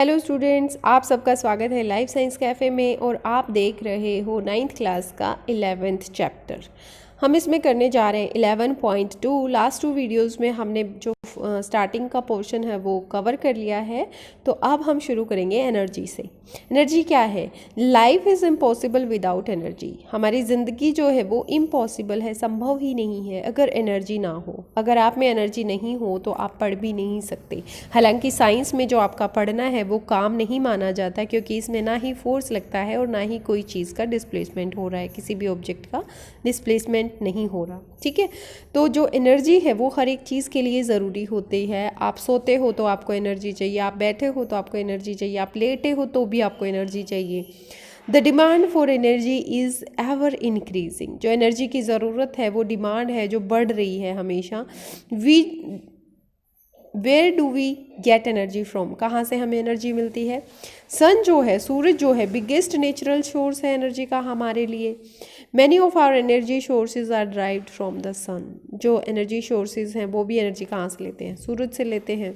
Hello students, आप सबका स्वागत है लाइफ साइंस कैफ़े में। और आप देख रहे हो 9th क्लास का 11th चैप्टर। हम इसमें करने जा रहे हैं 11.2। लास्ट 2 वीडियोस में हमने जो स्टार्टिंग का पोर्शन है वो कवर कर लिया है। तो अब हम शुरू करेंगे एनर्जी से। एनर्जी क्या है? Life is impossible without energy. हमारी ज़िंदगी जो है वो इम्पॉसिबल है, संभव ही नहीं है अगर एनर्जी ना हो। अगर आप में एनर्जी नहीं हो तो आप पढ़ भी नहीं सकते। हालांकि साइंस में जो आपका पढ़ना है वो काम नहीं माना जाता, क्योंकि इसमें ना ही फोर्स लगता है और ना ही कोई चीज़ का डिस्प्लेसमेंट हो रहा है, किसी भी ऑब्जेक्ट का डिस्प्लेसमेंट नहीं हो रहा। ठीक है, तो जो एनर्जी है वो हर एक चीज़ के लिए ज़रूरी होती है। आप सोते हो तो आपको एनर्जी चाहिए, आप बैठे हो तो आपको एनर्जी चाहिए, आप लेटे हो तो भी आपको एनर्जी चाहिए। The demand for energy is ever increasing. जो एनर्जी की ज़रूरत है वो डिमांड है जो बढ़ रही है हमेशा। Where do we get energy from? कहाँ से हमें एनर्जी मिलती है? सन जो है, सूरज जो है, बिगेस्ट नेचुरल सोर्स है एनर्जी का हमारे लिए। Many of our energy sources are derived from the sun. जो एनर्जी सोर्सेज हैं वो भी एनर्जी कहाँ से लेते हैं? सूरज से लेते हैं।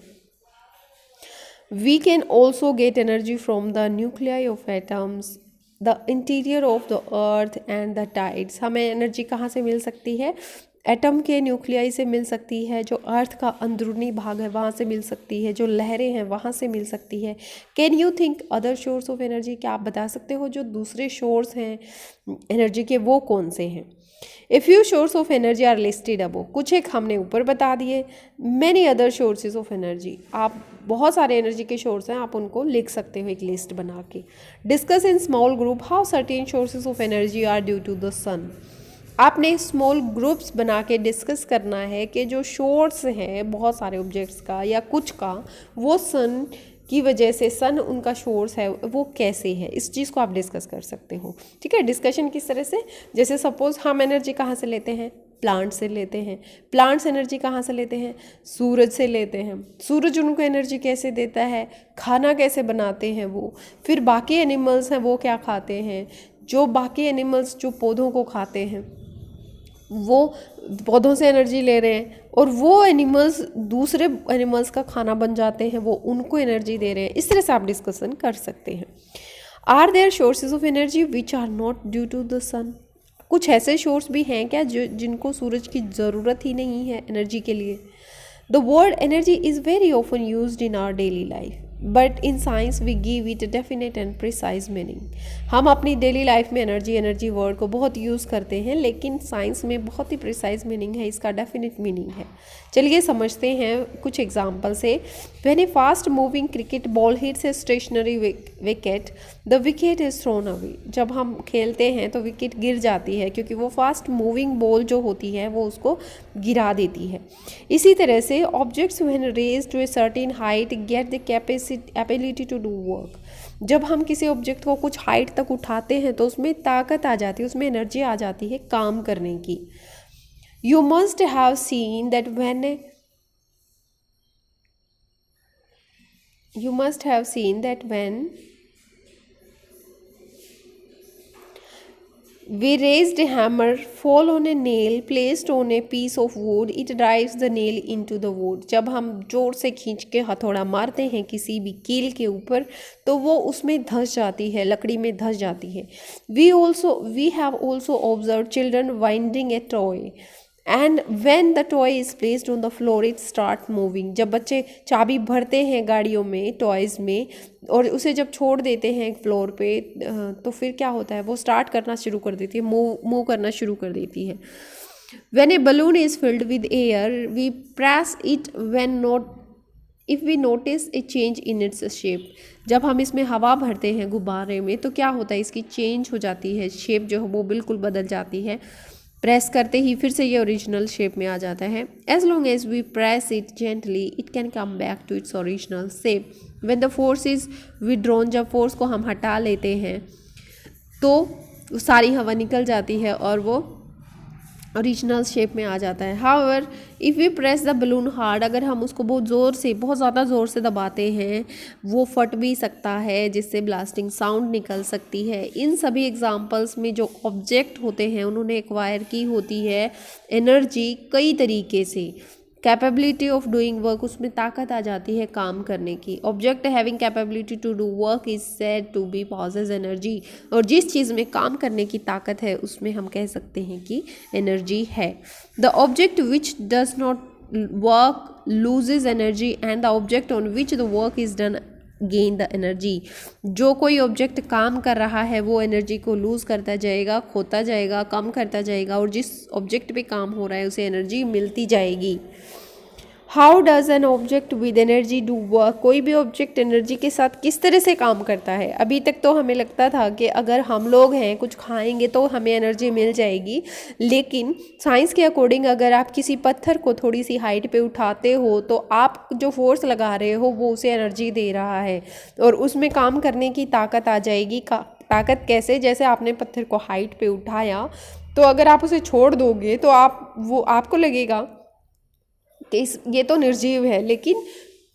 We can also get energy from the nuclei of atoms, the interior of the earth and the tides. हमें एनर्जी कहाँ से मिल सकती है? एटम के न्यूक्लियाई से मिल सकती है, जो अर्थ का अंदरूनी भाग है वहाँ से मिल सकती है, जो लहरें हैं वहाँ से मिल सकती है। Can you think other source of energy? क्या आप बता सकते हो जो दूसरे सोर्स हैं एनर्जी के वो कौन से हैं? A few source of energy are listed above. कुछ एक हमने ऊपर बता दिए। Many other sources of energy, आप बहुत सारे एनर्जी के सोर्स हैं, आप उनको लिख सकते हो एक लिस्ट बना के। Discuss in small group how certain sources of energy are due to the sun. आपने स्मॉल ग्रुप्स बना के डिस्कस करना है कि जो सोर्स हैं बहुत सारे ऑब्जेक्ट्स का या कुछ का, वो सन की वजह से, सन उनका सोर्स है, वो कैसे है, इस चीज़ को आप डिस्कस कर सकते हो। ठीक है, डिस्कशन किस तरह से? जैसे सपोज हम एनर्जी कहाँ से लेते हैं? प्लांट से लेते हैं। प्लांट्स एनर्जी कहाँ से लेते हैं? सूरज से लेते हैं। सूरज उनको एनर्जी कैसे देता है? खाना कैसे बनाते हैं वो? फिर बाकी एनिमल्स हैं वो क्या खाते हैं? जो बाकी एनिमल्स जो पौधों को खाते हैं वो पौधों से एनर्जी ले रहे हैं, और वो एनिमल्स दूसरे एनिमल्स का खाना बन जाते हैं, वो उनको एनर्जी दे रहे हैं। इस तरह से आप डिस्कशन कर सकते हैं। Are there sources of energy which are not due to the sun? कुछ ऐसे सोर्स भी हैं क्या जो जिनको सूरज की ज़रूरत ही नहीं है एनर्जी के लिए? The word energy is very often used in our daily life, but in science we give it definite and precise meaning. हम अपनी डेली लाइफ में एनर्जी वर्ड को बहुत यूज़ करते हैं, लेकिन साइंस में बहुत ही प्रिसाइज मीनिंग है, इसका डेफिनेट मीनिंग है। चलिए समझते हैं कुछ एग्जाम्पल से। When A fast moving cricket ball hits a stationary wicket, the wicket is thrown away. जब हम खेलते हैं तो विकेट गिर जाती है, क्योंकि वो फास्ट मूविंग बॉल जो होती है वो उसको गिरा देती है। इसी तरह से objects when raised to a certain height get the ability to do work. जब हम किसी ऑब्जेक्ट को कुछ हाइट तक उठाते हैं तो उसमें ताकत आ जाती है, उसमें एनर्जी आ जाती है काम करने की। You must have seen that when we raised a hammer, fall on a nail placed on a piece of wood, it drives the nail into the wood। जब हम जोर से खींच के हथौड़ा मारते हैं किसी भी कील के ऊपर तो वो उसमें धंस जाती है, लकड़ी में धंस जाती है। we have also observed children winding a toy and when the toy is placed on the floor it start moving। जब बच्चे चाबी भरते हैं गाड़ियों में, टॉयज़ में, और उसे जब छोड़ देते हैं फ्लोर पे तो फिर क्या होता है? वो स्टार्ट करना शुरू कर देती है, मूव करना शुरू कर देती है। When a balloon is filled with air we press it when not if we notice a change in its shape। जब हम इसमें हवा भरते हैं गुब्बारे में तो क्या होता है? इसकी चेंज हो जाती है, शेप जो है वो बिल्कुल बदल जाती है। प्रेस करते ही फिर से ये ओरिजिनल शेप में आ जाता है। As long as we press it gently it can come back to its original shape when the force is withdrawn. जब फोर्स को हम हटा लेते हैं तो सारी हवा निकल जाती है और वो ओरिजिनल शेप में आ जाता है। However if we press the balloon hard, अगर हम उसको बहुत ज़ोर से, बहुत ज़्यादा ज़ोर से दबाते हैं, वो फट भी सकता है, जिससे ब्लास्टिंग साउंड निकल सकती है। इन सभी एग्जांपल्स में जो ऑब्जेक्ट होते हैं उन्होंने एक्वायर की होती है एनर्जी कई तरीके से। कैपेबिलिटी ऑफ डूइंग वर्क, उसमें ताकत आ जाती है काम करने की। Object having capability to do work is said to be possess energy, और जिस चीज़ में काम करने की ताकत है उसमें हम कह सकते हैं कि एनर्जी है। The object which does not work loses energy and the object on which the work is done gain the energy. जो कोई ऑब्जेक्ट काम कर रहा है वो एनर्जी को लूज़ करता जाएगा, खोता जाएगा, कम करता जाएगा, और जिस ऑब्जेक्ट पे काम हो रहा है उसे एनर्जी मिलती जाएगी। How does an object with energy do work, कोई भी ऑब्जेक्ट एनर्जी के साथ किस तरह से काम करता है। अभी तक तो हमें लगता था कि अगर हम लोग हैं कुछ खाएंगे तो हमें एनर्जी मिल जाएगी, लेकिन साइंस के अकॉर्डिंग अगर आप किसी पत्थर को थोड़ी सी हाइट पे उठाते हो तो आप जो फोर्स लगा रहे हो वो उसे एनर्जी दे रहा है और उसमें काम करने की ताकत आ जाएगी। ताकत कैसे, जैसे आपने पत्थर को हाइट पे उठाया तो अगर आप उसे छोड़ दोगे तो आपको लगेगा कि ये तो निर्जीव है, लेकिन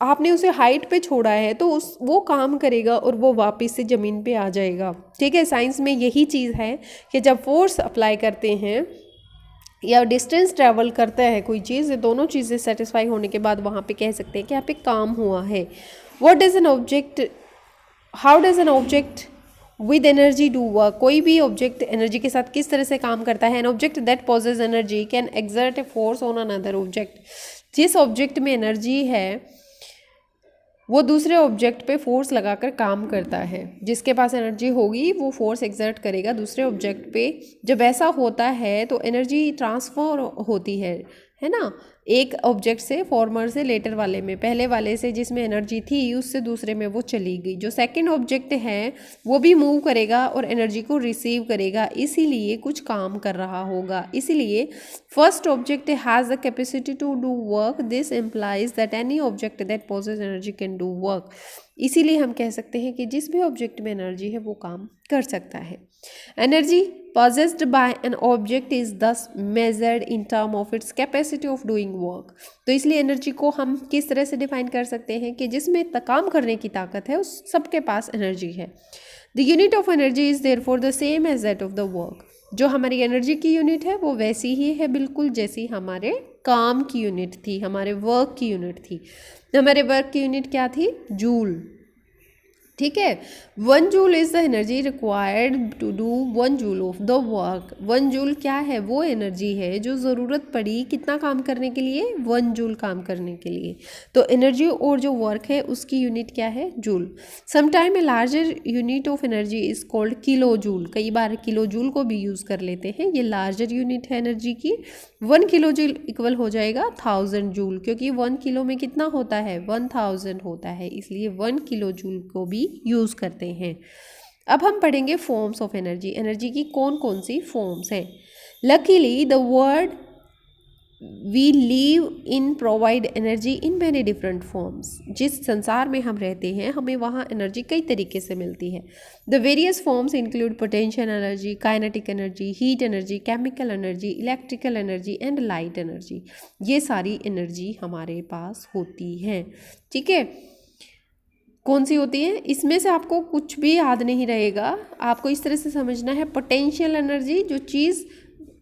आपने उसे हाइट पे छोड़ा है तो वो काम करेगा और वो वापस से ज़मीन पे आ जाएगा। ठीक है, साइंस में यही चीज़ है कि जब फोर्स अप्लाई करते हैं या डिस्टेंस ट्रैवल करता है कोई चीज़, दोनों चीज़ें सेटिस्फाई होने के बाद वहाँ पे कह सकते हैं कि यहाँ पे काम हुआ है। What does an object, how does an object with energy do work, कोई भी ऑब्जेक्ट एनर्जी के साथ किस तरह से काम करता है। An object that possess energy can exert a force on another object, जिस ऑब्जेक्ट में एनर्जी है वो दूसरे ऑब्जेक्ट पे फोर्स लगाकर काम करता है। जिसके पास एनर्जी होगी वो फोर्स एक्सर्ट करेगा दूसरे ऑब्जेक्ट पे। जब ऐसा होता है तो एनर्जी ट्रांसफर होती है ना, एक ऑब्जेक्ट से फॉर्मर से लेटर वाले में, पहले वाले से जिसमें एनर्जी थी उससे दूसरे में वो चली गई। जो सेकंड ऑब्जेक्ट है वो भी मूव करेगा और एनर्जी को रिसीव करेगा, इसीलिए कुछ काम कर रहा होगा। इसीलिए first object has the capacity to do work, this implies that any object that possess energy can do work. इसीलिए हम कह सकते हैं कि जिस भी ऑब्जेक्ट में एनर्जी है वो काम कर सकता है। Energy possessed by an object is thus measured in term of its capacity of doing work। तो इसलिए एनर्जी को हम किस तरह से डिफाइन कर सकते हैं कि जिसमें काम करने की ताकत है उस सबके पास एनर्जी है। The unit of energy is therefore the same as that of the work। जो हमारी एनर्जी की यूनिट है वो वैसी ही है बिल्कुल जैसी हमारे काम की यूनिट थी, हमारे वर्क की यूनिट थी। हमारे वर्क की यूनिट क्या थी? जूल। ठीक है, 1 joule is the energy required to do 1 joule of the work. 1 joule क्या है? वो एनर्जी है जो ज़रूरत पड़ी कितना काम करने के लिए? 1 जूल काम करने के लिए। तो एनर्जी और जो वर्क है उसकी यूनिट क्या है? Joule. Sometime a larger unit of energy is called kilo joule. कई बार किलो जूल को भी यूज़ कर लेते हैं, ये लार्जर यूनिट है एनर्जी की। 1 किलो जूल इक्वल हो जाएगा 1000 जूल, क्योंकि 1 किलो में कितना होता है? 1000 होता है, इसलिए 1 किलो जूल को भी यूज़ करते हैं। अब हम पढ़ेंगे फॉर्म्स ऑफ एनर्जी। एनर्जी की कौन कौन सी फॉर्म्स हैं? Luckily the world we live in provide energy in many different forms. जिस संसार में हम रहते हैं हमें वहाँ एनर्जी कई तरीके से मिलती है। The various forms include potential energy, kinetic energy, heat energy, chemical energy, electrical energy and light energy. ये सारी एनर्जी हमारे पास होती है। ठीक है, कौन सी होती है? इसमें से आपको कुछ भी याद नहीं रहेगा, आपको इस तरह से समझना है। पोटेंशियल एनर्जी जो चीज़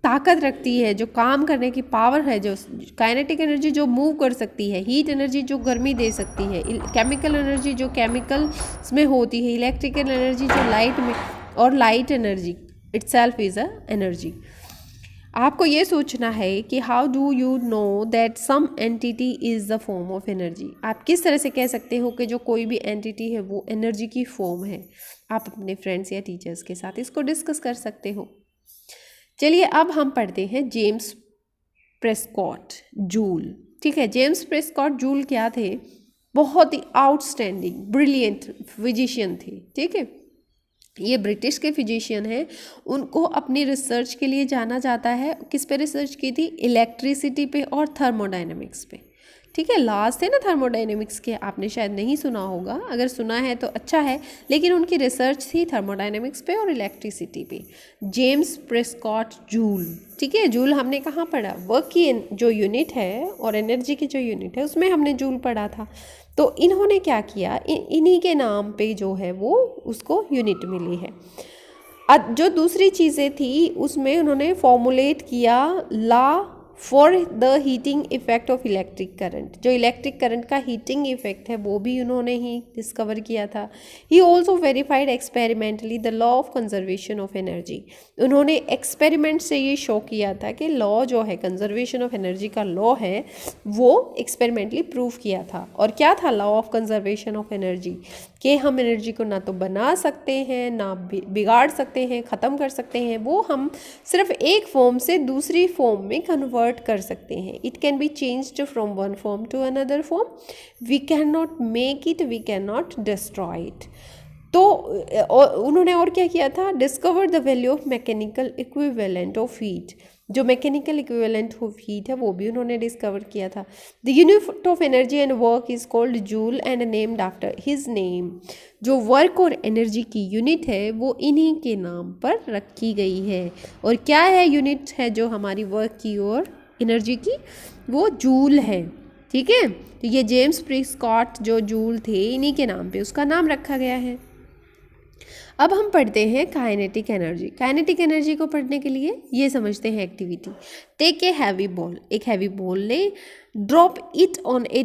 ताकत रखती है, जो काम करने की पावर है, जो काइनेटिक एनर्जी जो मूव कर सकती है, हीट एनर्जी जो गर्मी दे सकती है, केमिकल एनर्जी जो केमिकल्स में होती है, इलेक्ट्रिकल एनर्जी जो लाइट में, और light energy itself is a energy. आपको ये सोचना है कि how do you know that some entity is the form of energy. आप किस तरह से कह सकते हो कि जो कोई भी एंटिटी है वो एनर्जी की फॉर्म है। आप अपने फ्रेंड्स या टीचर्स के साथ इसको डिस्कस कर सकते हो। चलिए अब हम पढ़ते हैं जेम्स प्रेस्कॉट जूल। ठीक है, जेम्स प्रेस्कॉट जूल क्या थे? बहुत ही आउटस्टैंडिंग ब्रिलियंट फिजिशियन थे। ठीक है, ये ब्रिटिश के फिजिशियन हैं। उनको अपनी रिसर्च के लिए जाना जाता है। किस पे रिसर्च की थी? इलेक्ट्रिसिटी पे और थर्मोडाइनमिक्स पे। ठीक है, लास्ट थे ना थर्मोडाइनमिक्स के, आपने शायद नहीं सुना होगा, अगर सुना है तो अच्छा है, लेकिन उनकी रिसर्च थी थर्मोडाइनमिक्स पे और इलेक्ट्रिसिटी पे। James Prescott joule. ठीक है, जूल हमने कहाँ पढ़ा? वर्क की जो यूनिट है और एनर्जी की जो यूनिट है उसमें हमने जूल पढ़ा था। तो इन्होंने क्या किया, इन्हीं के नाम पे जो है वो उसको यूनिट मिली है। जो दूसरी चीज़ें थी उसमें उन्होंने फॉर्मुलेट किया law for the heating effect of electric current, जो इलेक्ट्रिक करंट का हीटिंग इफेक्ट है वो भी उन्होंने ही डिस्कवर किया था। He also verified experimentally the law of conservation of energy, उन्होंने एक्सपेरिमेंट से ये शो किया था कि लॉ जो है कंजर्वेशन ऑफ एनर्जी का लॉ है वो एक्सपेरिमेंटली प्रूव किया था। और क्या था law of conservation of energy, कि हम एनर्जी को ना तो बना सकते हैं ना बिगाड़ सकते हैं, ख़त्म कर सकते हैं, वो हम सिर्फ एक फॉर्म से दूसरी फॉर्म में कन्वर्ट कर सकते हैं। It can be changed from one form to another form, we can not make it, we can not destroy it. तो उन्होंने और क्या किया था, discover the value of mechanical equivalent of heat, जो मैकेनिकल इक्विवेलेंट ऑफ हीट है वो भी उन्होंने डिस्कवर किया था। The unit of energy and work is called joule and named after his name, जो वर्क और एनर्जी की यूनिट है वो इन्हीं के नाम पर रखी गई है। और क्या है यूनिट है जो हमारी वर्क की और एनर्जी की, वो जूल है। ठीक है, तो ये जेम्स प्रिस्कॉट जो जूल थे इन्हीं के नाम पे उसका नाम रखा गया है। अब हम पढ़ते हैं काइनेटिक एनर्जी। काइनेटिक एनर्जी को पढ़ने के लिए ये समझते हैं activity. Take a heavy ball, एक हैवी बॉल ले, drop it on a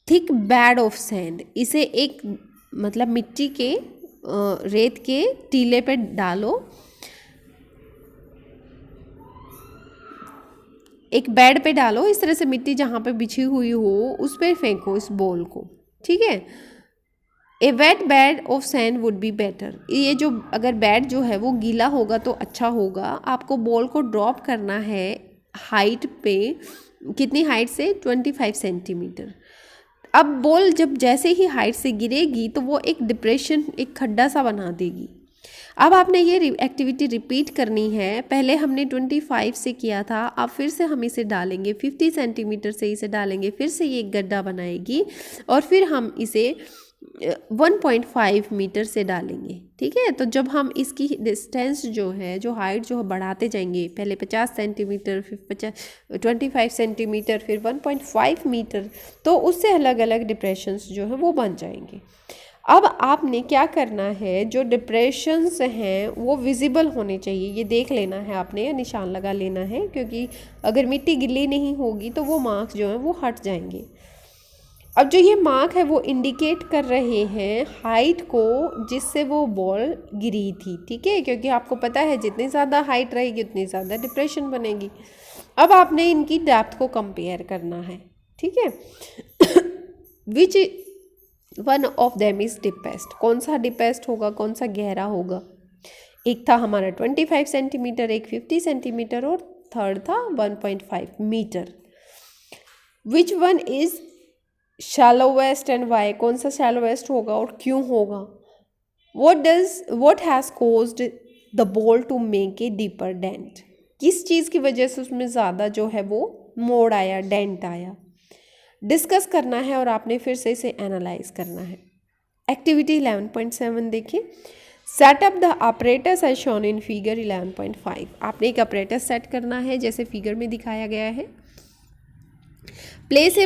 thick bed of sand, इसे एक मतलब मिट्टी के रेत के टीले पे डालो, एक बेड पे डालो, इस तरह से मिट्टी जहाँ पे बिछी हुई हो उस पर फेंको इस बॉल को। ठीक है, a wet bed of sand would be better, ये जो अगर बेड जो है वो गीला होगा तो अच्छा होगा। आपको बॉल को ड्रॉप करना है हाइट पे, कितनी हाइट से, 25 सेंटीमीटर। अब बॉल जब जैसे ही हाइट से गिरेगी तो वो एक डिप्रेशन, एक खड्डा सा बना देगी। अब आपने ये एक्टिविटी रिपीट करनी है, पहले हमने 25 से किया था, अब फिर से हम इसे डालेंगे 50 सेंटीमीटर से इसे डालेंगे, फिर से ये एक गड्ढा बनाएगी और फिर हम इसे 1.5 मीटर से डालेंगे। ठीक है, तो जब हम इसकी डिस्टेंस जो है, जो हाइट जो है बढ़ाते जाएंगे, पहले 50 सेंटीमीटर, फिर 25 सेंटीमीटर, फिर 1.5 मीटर, तो उससे अलग अलग डिप्रेशंस जो है वो बन जाएंगे। अब आपने क्या करना है, जो डिप्रेशंस हैं वो विजिबल होने चाहिए, ये देख लेना है आपने, निशान लगा लेना है, क्योंकि अगर मिट्टी गिल्ली नहीं होगी तो वो मार्क्स जो हैं वो हट जाएंगे। अब जो ये मार्क है वो इंडिकेट कर रहे हैं हाइट को जिससे वो बॉल गिरी थी। ठीक है, क्योंकि आपको पता है जितनी ज़्यादा हाइट रहेगी उतनी ज़्यादा डिप्रेशन बनेगी। अब आपने इनकी डेप्थ को कंपेयर करना है। ठीक है, which one of them is deepest, कौन सा डीपेस्ट होगा, कौन सा गहरा होगा। एक था हमारा 25 सेंटीमीटर, एक 50 सेंटीमीटर और थर्ड था 1.5 metre. Which one is shallowest and why, कौन सा शैलोवेस्ट होगा और क्यों होगा। What has caused the ball to make a deeper dent, किस चीज़ की वजह से उसमें ज़्यादा जो है वो मोड़ आया, डेंट आया, डिस्कस करना है और आपने फिर से इसे एनालाइज करना है। एक्टिविटी 11.7 देखिए, set up the operators as shown in figure 11.5, आपने एक ऑपरेटर सेट करना है जैसे फिगर में दिखाया गया है। Place a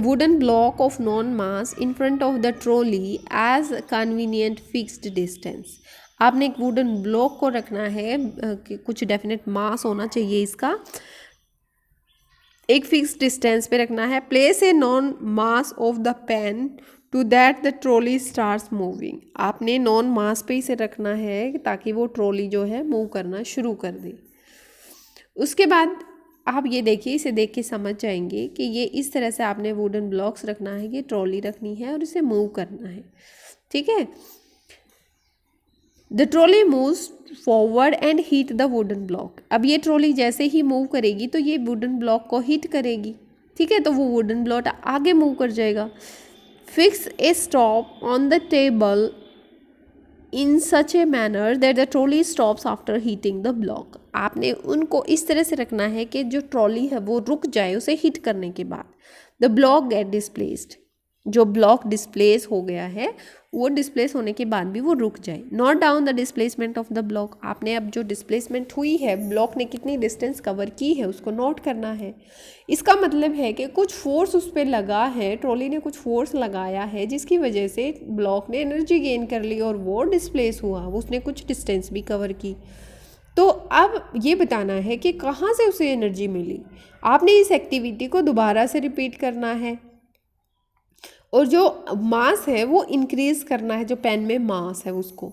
wooden block of non-mass in front of the trolley as convenient fixed distance, आपने एक वुडन ब्लॉक को रखना है, कुछ डेफिनेट मास होना चाहिए इसका, एक फिक्स डिस्टेंस पे रखना है। Place a known mass of the pan to that the trolley starts moving, आपने नॉन मास पे इसे रखना है ताकि वो ट्रॉली जो है मूव करना शुरू कर दे। उसके बाद आप ये देखिए, इसे देख के समझ जाएंगे कि ये इस तरह से आपने वुडन ब्लॉक्स रखना है, ये ट्रॉली रखनी है और इसे मूव करना है। ठीक है, the trolley moves forward and heat the wooden block, अब ये ट्रॉली जैसे ही मूव करेगी तो ये वुडन ब्लॉक को हीट करेगी। ठीक है, तो वो वुडन ब्लॉक आगे मूव कर जाएगा। Fix a stop on the table in such a manner that the trolley stops after heating the block, आपने उनको इस तरह से रखना है कि जो ट्रॉली है वो रुक जाए उसे हीट करने के बाद। द ब्लॉक गेट डिस्प्लेस्ड, जो ब्लॉक डिस्प्लेस हो गया है वो डिस्प्लेस होने के बाद भी वो रुक जाए। Note down the displacement of the block, आपने अब जो डिस्प्लेसमेंट हुई है, ब्लॉक ने कितनी डिस्टेंस कवर की है उसको नोट करना है। इसका मतलब है कि कुछ फोर्स उस पर लगा है, ट्रॉली ने कुछ फोर्स लगाया है जिसकी वजह से ब्लॉक ने एनर्जी गेन कर ली और वो डिस्प्लेस हुआ, उसने कुछ डिस्टेंस भी कवर की। तो अब ये बताना है कि कहाँ से उसे एनर्जी मिली। आपने इस एक्टिविटी को दोबारा से रिपीट करना है और जो मास है वो इंक्रीज करना है, जो पेन में मास है उसको।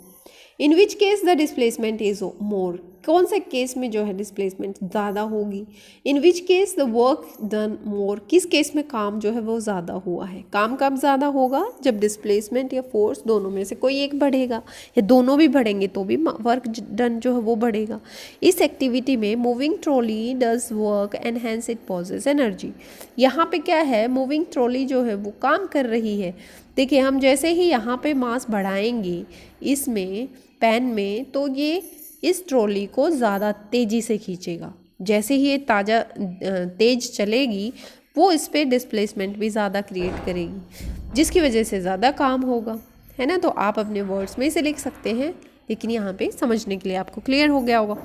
In which case the displacement is more, कौन से केस में जो है डिस्प्लेसमेंट ज़्यादा होगी। In which case the work done more, किस केस में काम जो है वो ज़्यादा हुआ है। काम कब ज़्यादा होगा, जब डिस्प्लेसमेंट या फोर्स दोनों में से कोई एक बढ़ेगा, या दोनों भी बढ़ेंगे तो भी वर्क डन जो है वो बढ़ेगा। इस एक्टिविटी में moving trolley does work and hence it possess energy. यहाँ पे क्या है, मूविंग ट्रॉली जो है वो काम कर रही है। देखिए हम जैसे ही यहाँ पे मास बढ़ाएंगे इसमें पेन में, तो ये इस ट्रॉली को ज़्यादा तेज़ी से खींचेगा। जैसे ही ये तेज चलेगी वो इस पर डिस्प्लेसमेंट भी ज़्यादा क्रिएट करेगी, जिसकी वजह से ज़्यादा काम होगा, है ना। तो आप अपने वर्ड्स में इसे लिख सकते हैं, लेकिन यहाँ पे समझने के लिए आपको क्लियर हो गया होगा।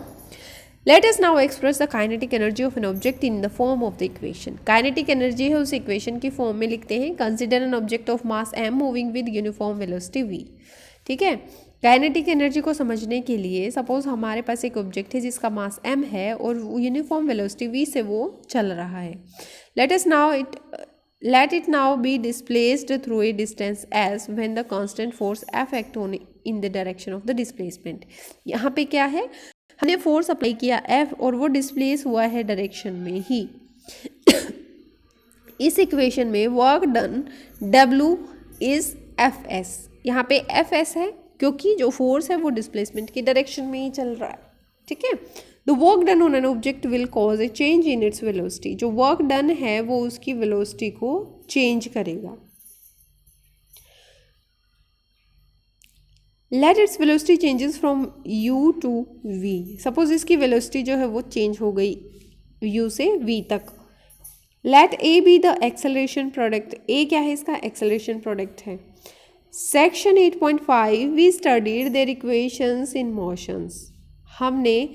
Let us now express the kinetic energy of an object in the form of the equation. Kinetic energy है उस इक्वेशन की फॉर्म में लिखते हैं। Consider an object of mass m moving with uniform velocity v। ठीक है, kinetic energy को समझने के लिए सपोज हमारे पास एक ऑब्जेक्ट है जिसका मास m है और यूनिफॉर्म वेलोसिटी v से वो चल रहा है। Let it now be displaced through a distance s when the constant force F act on in the direction of the displacement। यहाँ पे क्या है, हमने फोर्स अप्लाई किया F और वो डिस्प्लेस हुआ है डायरेक्शन में ही। इस इक्वेशन में work done W is Fs। यहाँ पे Fs है क्योंकि जो फोर्स है वो डिस्प्लेसमेंट की डायरेक्शन में ही चल रहा है। ठीक है, the work done on an object will cause a change in its velocity. जो वर्क डन है वो उसकी वेलोसिटी को चेंज करेगा। Let its velocity changes from u to v। Suppose इसकी वेलोसिटी जो है वो चेंज हो गई u से v तक। Let a be the acceleration product. a क्या है, इसका एक्सेलरेशन प्रोडक्ट है। Section 8.5 we studied their equations in motions. हमने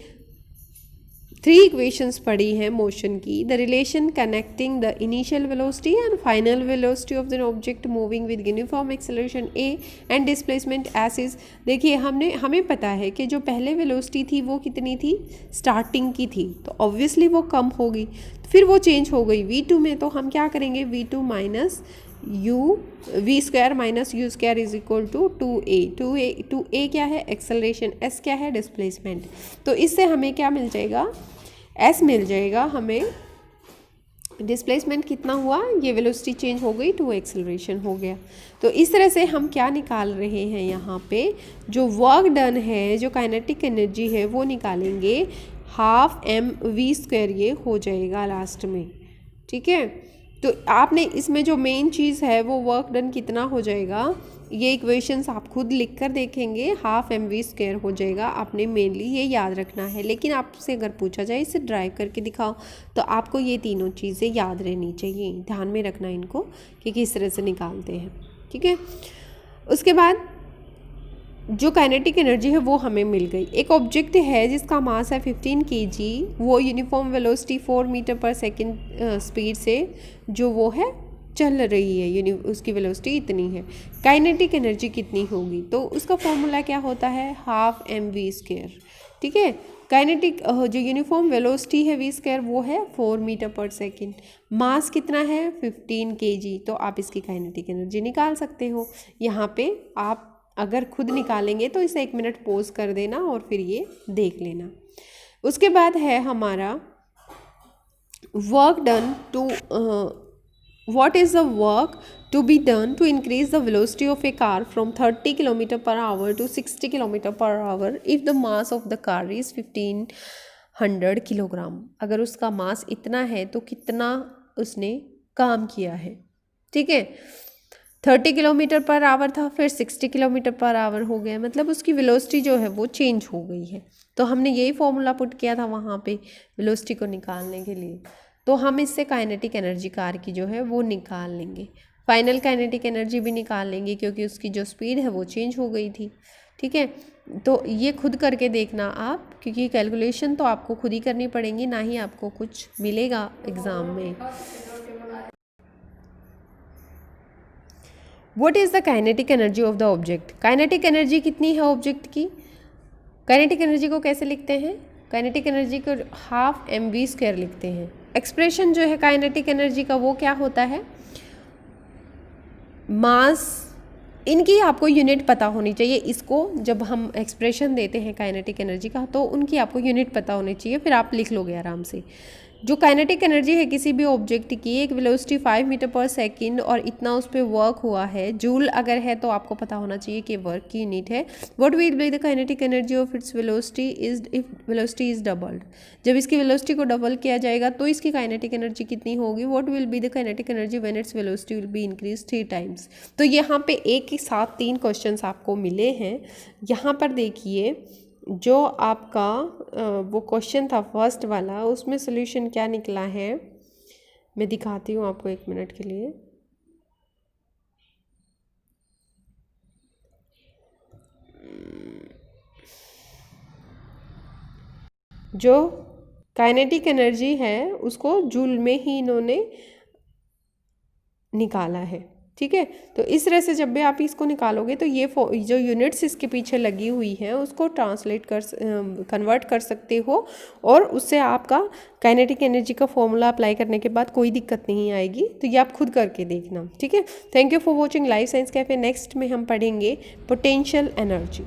3 इक्वेशंस पढ़ी हैं मोशन की। The relation connecting the initial velocity and final velocity of the object moving with uniform acceleration a and displacement s is. देखिए हमें पता है कि जो पहले वेलोसिटी थी वो कितनी थी, स्टार्टिंग की थी, तो ऑब्वियसली वो कम होगी, फिर वो चेंज हो गई v2 में। तो हम क्या करेंगे, v2 minus v square minus u square is equal to 2a क्या है एक्सेलरेशन, s क्या है डिस्प्लेसमेंट। तो इससे हमें क्या मिल जाएगा, s मिल जाएगा हमें। डिस्प्लेसमेंट कितना हुआ, ये वेलोसिटी चेंज हो गई, 2 एक्सेलरेशन हो गया। तो इस तरह से हम क्या निकाल रहे हैं, यहाँ पे जो वर्क डन है, जो काइनेटिक एनर्जी है वो निकालेंगे, हाफ mv स्क्वायर ये हो जाएगा लास्ट में। ठीक है, तो आपने इसमें जो मेन चीज़ है वो वर्क डन कितना हो जाएगा, ये इक्वेशंस आप खुद लिख कर देखेंगे, हाफ mv स्क्वायर हो जाएगा। आपने मेनली ये याद रखना है, लेकिन आपसे अगर पूछा जाए इसे ड्राइव करके दिखाओ तो आपको ये तीनों चीज़ें याद रहनी चाहिए, ध्यान में रखना इनको कि किस तरह से निकालते हैं। ठीक है, उसके बाद जो काइनेटिक एनर्जी है वो हमें मिल गई। एक ऑब्जेक्ट है जिसका मास है 15 kg, वो यूनिफॉर्म वेलोसिटी 4 मीटर पर सेकेंड स्पीड से जो वो है चल रही है, उसकी वेलोसिटी इतनी है। काइनेटिक एनर्जी कितनी होगी, तो उसका फॉर्मूला क्या होता है, हाफ mv स्क्वायर। ठीक है, काइनेटिक जो यूनिफॉर्म वेलोसिटी है v स्क्वायर वो है 4 मीटर पर सेकेंड, मास कितना है 15 kg, तो आप इसकी काइनेटिक एनर्जी निकाल सकते हो। यहाँ पे आप अगर खुद निकालेंगे तो इसे 1 मिनट पॉज कर देना और फिर ये देख लेना। उसके बाद है हमारा work done to what is the work to be done to increase the velocity of a car from 30 km per hour to 60 km per hour if the mass of the car is 1500 kilogram. अगर उसका मास इतना है तो कितना उसने काम किया है। ठीक है, 30 किलोमीटर पर आवर था, फिर 60 किलोमीटर पर आवर हो गया, मतलब उसकी वेलोसिटी जो है वो चेंज हो गई है। तो हमने यही फॉर्मूला पुट किया था वहाँ पे वेलोसिटी को निकालने के लिए। तो हम इससे काइनेटिक एनर्जी कार की जो है वो निकाल लेंगे, फाइनल काइनेटिक एनर्जी भी निकाल लेंगे क्योंकि उसकी जो स्पीड है वो चेंज हो गई थी। ठीक है, तो ये खुद करके देखना आप, क्योंकि कैलकुलेशन तो आपको खुद ही करनी पड़ेंगी, ना ही आपको कुछ मिलेगा एग्ज़ाम में। What is the kinetic energy of the object. Kinetic energy कितनी है ऑब्जेक्ट की, काइनेटिक एनर्जी को कैसे लिखते हैं, काइनेटिक एनर्जी को हाफ mv² लिखते हैं। एक्सप्रेशन जो है काइनेटिक एनर्जी का वो क्या होता है, मास, इनकी आपको यूनिट पता होनी चाहिए। इसको जब हम एक्सप्रेशन देते हैं काइनेटिक एनर्जी का तो उनकी आपको यूनिट पता होनी चाहिए, फिर आप लिख लोगे आराम से। जो काइनेटिक एनर्जी है किसी भी ऑब्जेक्ट की, एक वेलोसिटी 5 मीटर पर सेकंड और इतना उस पर वर्क हुआ है, जूल अगर है तो आपको पता होना चाहिए कि वर्क की यूनिट है। What will be the kinetic energy of its velocity if velocity is doubled, जब इसकी वेलोसिटी को डबल किया जाएगा तो इसकी काइनेटिक एनर्जी कितनी होगी। What will be the kinetic energy when its velocity will be increase 3 times. तो यहाँ पे एक ही साथ 3 क्वेश्चन आपको मिले हैं। यहाँ पर देखिए जो आपका वो क्वेश्चन था फर्स्ट वाला, उसमें सोल्यूशन क्या निकला है मैं दिखाती हूँ आपको 1 मिनट के लिए। जो काइनेटिक एनर्जी है उसको जूल में ही इन्होंने निकाला है, ठीक है। तो इस तरह से जब भी आप इसको निकालोगे तो ये जो यूनिट्स इसके पीछे लगी हुई हैं उसको कन्वर्ट कर सकते हो, और उससे आपका काइनेटिक एनर्जी का फॉर्मूला अप्लाई करने के बाद कोई दिक्कत नहीं आएगी। तो ये आप खुद करके देखना, ठीक है। Thank you for watching life science cafe. Next में हम पढ़ेंगे पोटेंशियल एनर्जी।